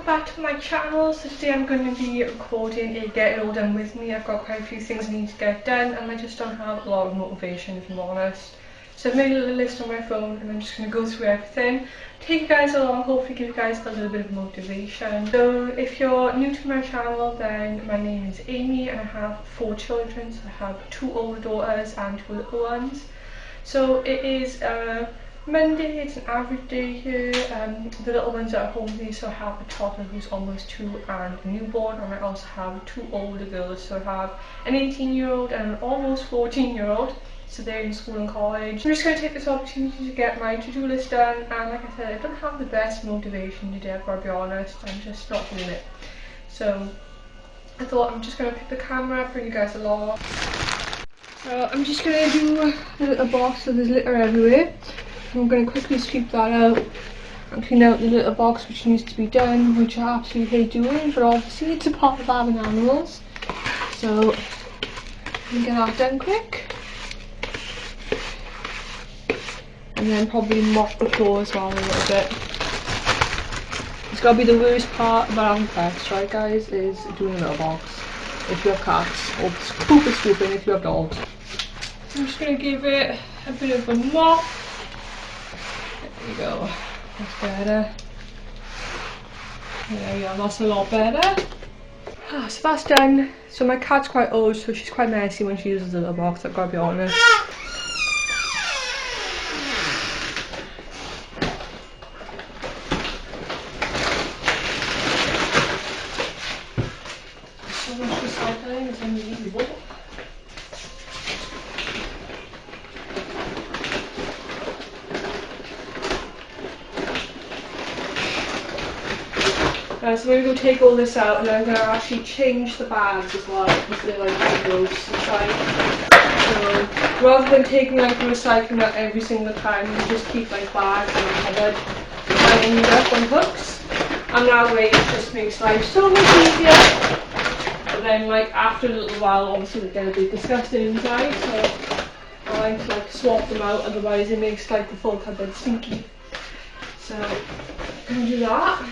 welcome back to my channel. So today I'm going to be recording a get it all done with me. I've got quite a few things I need to get done and I just don't have a lot of motivation, if I'm honest. So I've made a little list on my phone and I'm just going to go through everything, take you guys along, hopefully give you guys a little bit of motivation. So if you're new to my channel, then my name is Amy and I have 4 children. So I have 2 older daughters and 2 little ones. So it is Monday, it's an average day here. The little ones are at home with me, so I have a toddler who's almost 2 and a newborn, and I also have 2 older girls. So I have an 18-year-old and an almost 14-year-old. So they're in school and college. I'm just going to take this opportunity to get my to-do list done, and like I said, I don't have the best motivation today, I've got to be honest. I'm just not doing it. So I thought I'm just going to pick the camera up, bring you guys along. So I'm just going to do a little box, so there's litter everywhere. I'm going to quickly sweep that out and clean out the little box which needs to be done, which I absolutely hate doing, but obviously it's a part of having animals. So I'm going to get that done quick. And then probably mop the floor as well a little bit. It's got to be the worst part about having pets, right guys, is doing a little box. If you have cats, or scooping if you have dogs. I'm just going to give it a bit of a mop. There we go, that's better. There we go, that's a lot better. So that's done. So my cat's quite old, so she's quite messy when she uses the little box, I've got to be honest. So much recycling is unbelievable. So I'm going to go take all this out and then I'm going to actually change the bags as well because they're like gross inside. So rather than taking like the recycling out every single time, you just keep like bags in the cupboard and end up on hooks. And that way it just makes life so much easier. But then like after a little while obviously they get a bit disgusting inside, so I like to like swap them out, otherwise it makes like the full cupboard stinky. So I'm going to do that.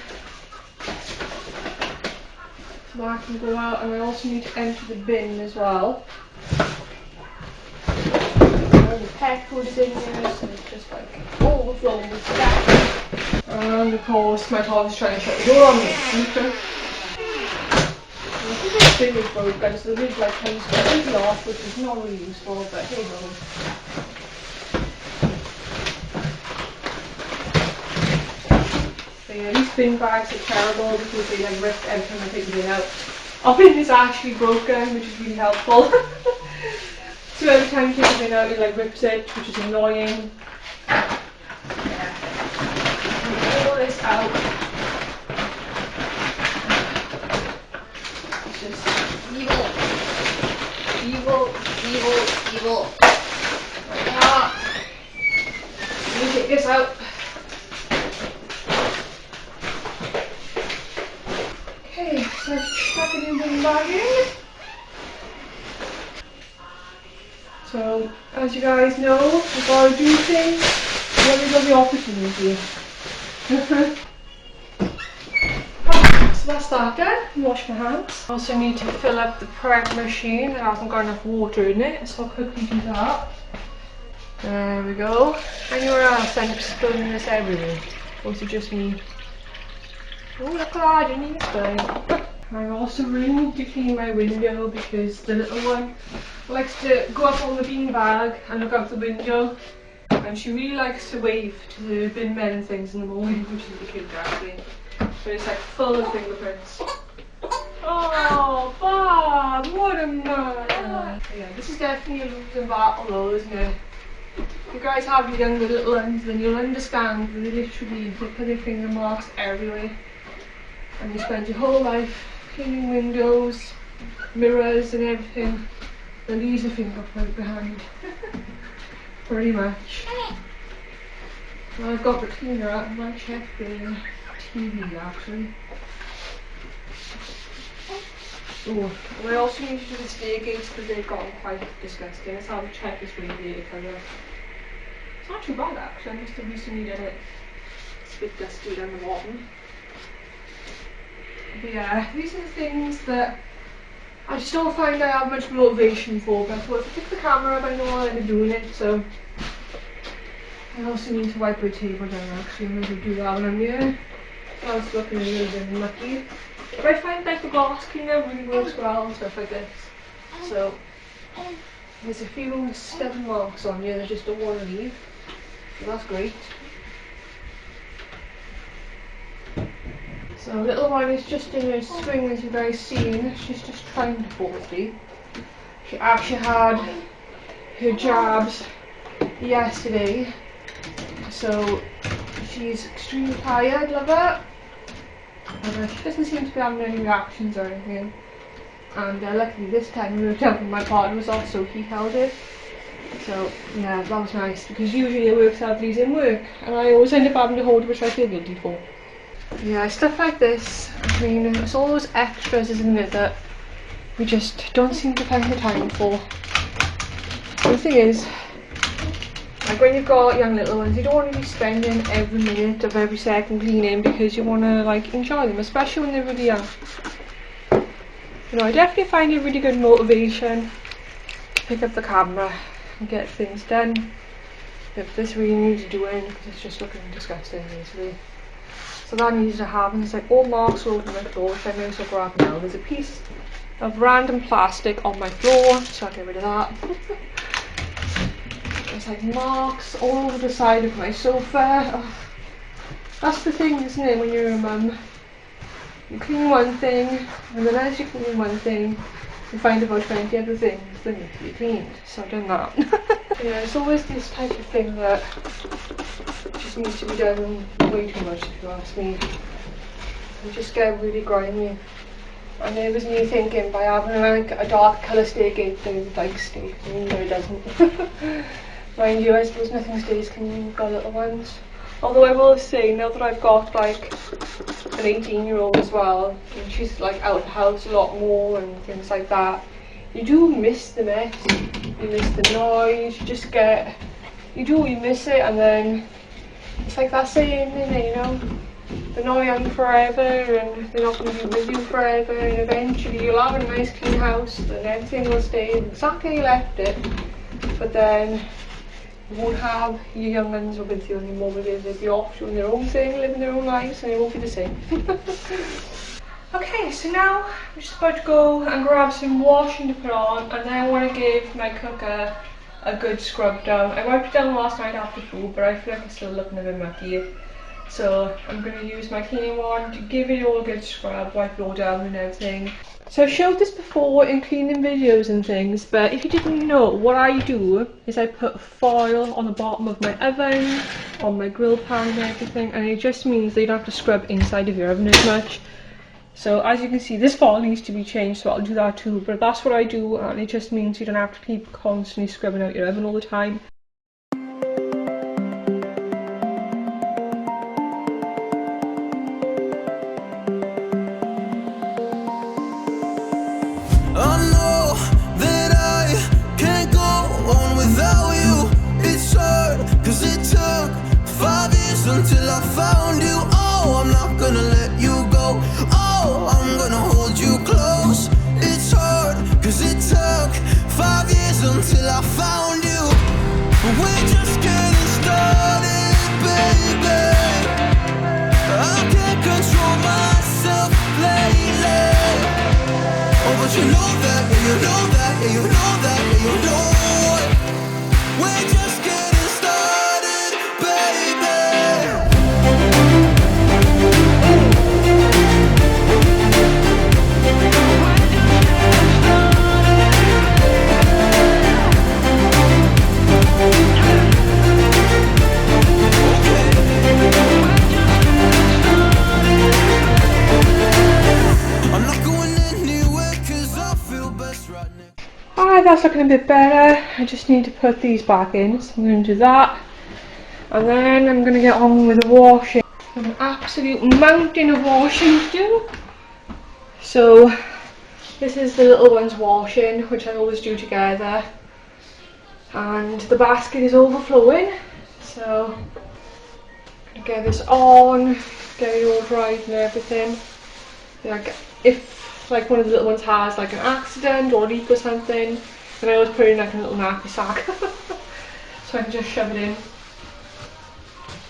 That can go out, and I also need to empty the bin as well. All the pet food is in here, so it's just like overflowing with stuff. And of course, my dog's trying to shut the door on me. I think this bin is broken, so the lid like comes completely off, which is not really useful, but hey ho. So yeah, these bin bags are terrible because they like rip every time I take the bin out. Our bin is actually broken, which is really helpful. So every time you take the bin out, it like rips it, which is annoying. Yeah. Pull this out. It's just evil. Evil, evil, evil. Let me take this out. Okay, so I've chucked it in the bag in. So, as you guys know, I've got to do things when we got the opportunity. So that's that done. Wash my hands. I also need to fill up the prep machine. It hasn't got enough water in it, so I'll quickly do that. There we go. Anywhere else I'm spilling this everywhere? Or is it just me? Oh look at that, I didn't even spill. I also really need to clean my window because the little one likes to go up on the bean bag and look out the window, and she really likes to wave to the bin men and things in the morning, which is the kid actually. But it's like full of fingerprints. Oh, Bob, what a man! Yeah, this is definitely a losing battle though, isn't it? If you guys have younger little ones, then you'll understand that they literally put their finger marks everywhere. And you spend your whole life cleaning windows, mirrors and everything, and leaves a fingerprint behind. Pretty much. Well, I've got the cleaner out and I check the TV actually. Oh, and I also need to do the stairgates because they've gotten quite disgusting. Let's have a check this radiator cover. It's not too bad actually, I must have recently done it. It's a bit dusty down the bottom. But yeah, these are the things that I just don't find I have much motivation for, but I thought if I pick the camera up I know I'll end up doing it, so I also need to wipe my table down actually. I'm going to do that when I'm here. That's looking a little bit mucky. But I find like the glass cleaner really works well and stuff like this. So there's a few stubborn marks on here that I just don't want to leave. So that's great. So little one is just in her swing, as you guys seen. She's just trying to fall asleep. She actually had her jabs yesterday, so she's extremely tired, love her. And she doesn't seem to be having any reactions or anything. And luckily this time we were helping my partner was off, so he held it. So yeah, that was nice, because usually it works out he's in work and I always end up having to hold it, which I feel guilty for. Yeah, stuff like this, I mean, it's all those extras, isn't it, that we just don't seem to find the time for. And the thing is, like when you've got young little ones, you don't want to be spending every minute of every second cleaning because you want to like enjoy them, especially when they're really young. You know, I definitely find it really good motivation to pick up the camera and get things done. If this really needs doing, because it's just looking disgusting basically. So that needs to happen. It's like all marks all over my floor, which I may as well grab now. There's a piece of random plastic on my floor, so I'll get rid of that. There's like marks all over the side of my sofa. Oh, that's the thing, isn't it, when you're a mum? You clean one thing, and then as you clean one thing, you find about 20 other things that need to be cleaned. So I've done that. Yeah, it's always this type of thing that just needs to be done way too much, if you ask me. I just get really grimy. And it was me thinking by having like a dark colour stay gate they would like stay clean, but it doesn't. Mind you, I suppose nothing stays clean when you've got little ones. Although I will say, now that I've got like an 18-year-old as well, and she's like out of the house a lot more and things like that, you do miss the mess, you miss the noise, you just get, you miss it, and then it's like that saying, isn't it, you know, they're not young forever and they're not going to be with you forever, and eventually you'll have a nice clean house and everything will stay exactly how you left it, but then you won't have your young ones with you anymore because they'll be off doing their own thing, living their own lives, and it won't be the same. Okay, so now I'm just about to go and grab some washing to put on, and then I want to give my cooker a good scrub down. I wiped it down last night after food, but I feel like it's still looking a bit mucky. So I'm going to use my cleaning wand to give it all a good scrub, wipe it all down and everything. So I've showed this before in cleaning videos and things, but if you didn't know, what I do is I put foil on the bottom of my oven, on my grill pan and everything, and it just means that you don't have to scrub inside of your oven as much. So as you can see, this foil needs to be changed, so I'll do that too, but that's what I do, and it just means you don't have to keep constantly scrubbing out your oven all the time. Until I found you, oh, I'm not gonna let you go. Oh, I'm gonna hold you close. It's hard, cause it took 5 years until I found you. We're just getting started, baby. I can't control myself lately. Oh, but you know that, yeah, you know that, yeah, you know that, yeah, you know it. We're just getting started, baby. Alright, that's looking a bit better. I just need to put these back in, so I'm going to do that. And then I'm going to get on with the washing. An absolute mountain of washing to do. So, this is the little one's washing, which I always do together. And the basket is overflowing. So, I'm going to get this on, get it all dried and everything. Like if like one of the little ones has like an accident or a leak or something, then I always put it in like a little nappy sack so I can just shove it in.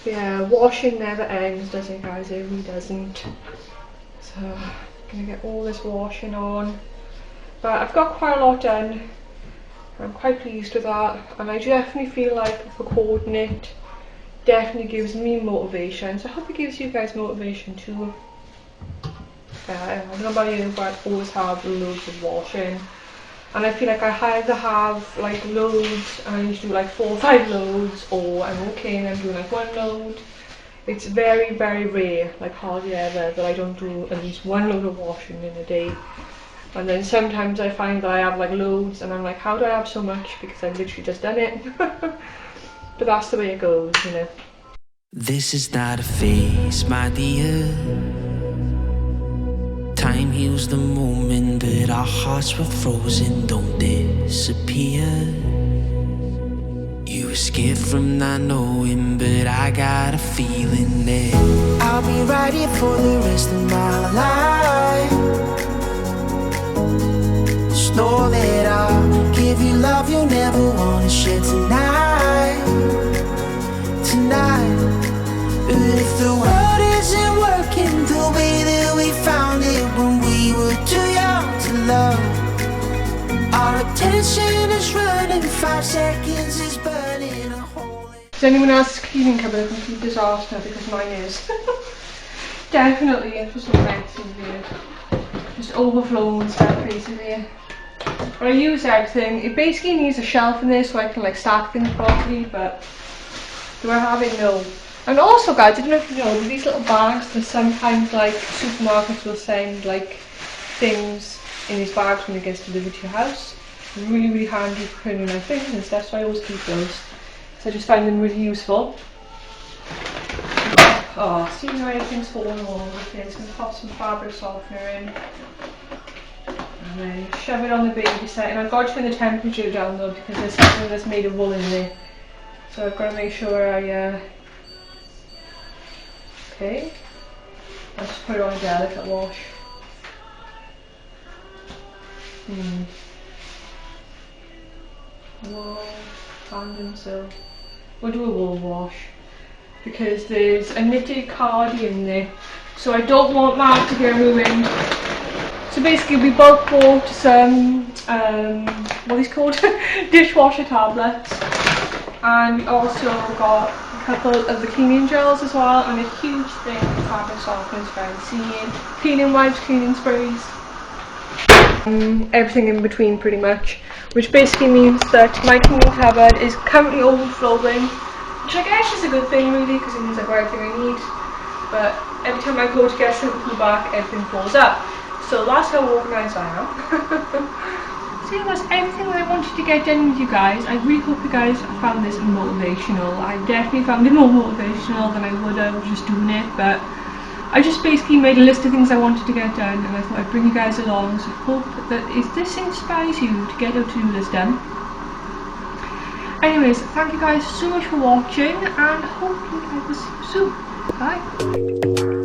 But yeah, washing never ends, does it guys? It really doesn't. So I'm gonna get all this washing on. But I've got quite a lot done. I'm quite pleased with that, and I definitely feel like recording it definitely gives me motivation, so I hope it gives you guys motivation too. I don't know about you, but I always have loads of washing, and I feel like I either have like loads and I need to do like 4 or 5 loads, or I'm okay and I'm doing like 1 load. It's very rare, like hardly ever, that I don't do at least 1 load of washing in a day. And then sometimes I find that I have like loads and I'm like, how do I have so much? Because I've literally just done it. But that's the way it goes, you know. This is not a phase, my dear. Time heals the moment, but our hearts were frozen, don't disappear. You escaped from not knowing, but I got a feeling that I'll be right here for the rest of my life. Just know that I'll give you love you'll never want to share tonight. But if the world isn't working the way that we found it when we were too young to love, our attention is running, 5 seconds is burning a hole. Is anyone else's cleaning cupboard a complete disaster? Because mine is. Definitely, it's just a mess in here. Just overflowing stuff basically. But I use everything. It basically needs a shelf in there so I can like stack things properly, but do I have it? No. And also guys, I don't know if you know, these little bags that sometimes like supermarkets will send like things in these bags when it gets delivered to your house. Really handy for cleaning my things and stuff, so I always keep those. So I just find them really useful. Oh, see how everything's falling all over the place. I'm going to pop some fabric softener in. And then shove it on the baby set. And I've got to turn the temperature down though, because there's something that's made of wool in there. So I've got to make sure I, okay. I'll just put it on a delicate wash. Wool, hand and sew. We'll do a wool wash. Because there's a knitted cardi in there. So I don't want that to get ruined. So basically we both bought some, what are these called? Dishwasher tablets. And we also got a couple of the cleaning gels as well, and a huge thing of fabric softeners for seeing, cleaning wipes, cleaning sprays, everything in between pretty much. Which basically means that my cleaning cupboard is currently overflowing, which I guess is a good thing really, because it means I've got everything I need. But every time I go to get something from the back, everything falls up. So that's how organised I am. So yeah, that's everything that I wanted to get done with you guys. I really hope you guys found this motivational. I definitely found it more motivational than I would have just doing it, but I just basically made a list of things I wanted to get done, and I thought I'd bring you guys along. So I hope that if this inspires you to get your to-do list done. Anyways, thank you guys so much for watching, and hopefully I will see you soon. Bye.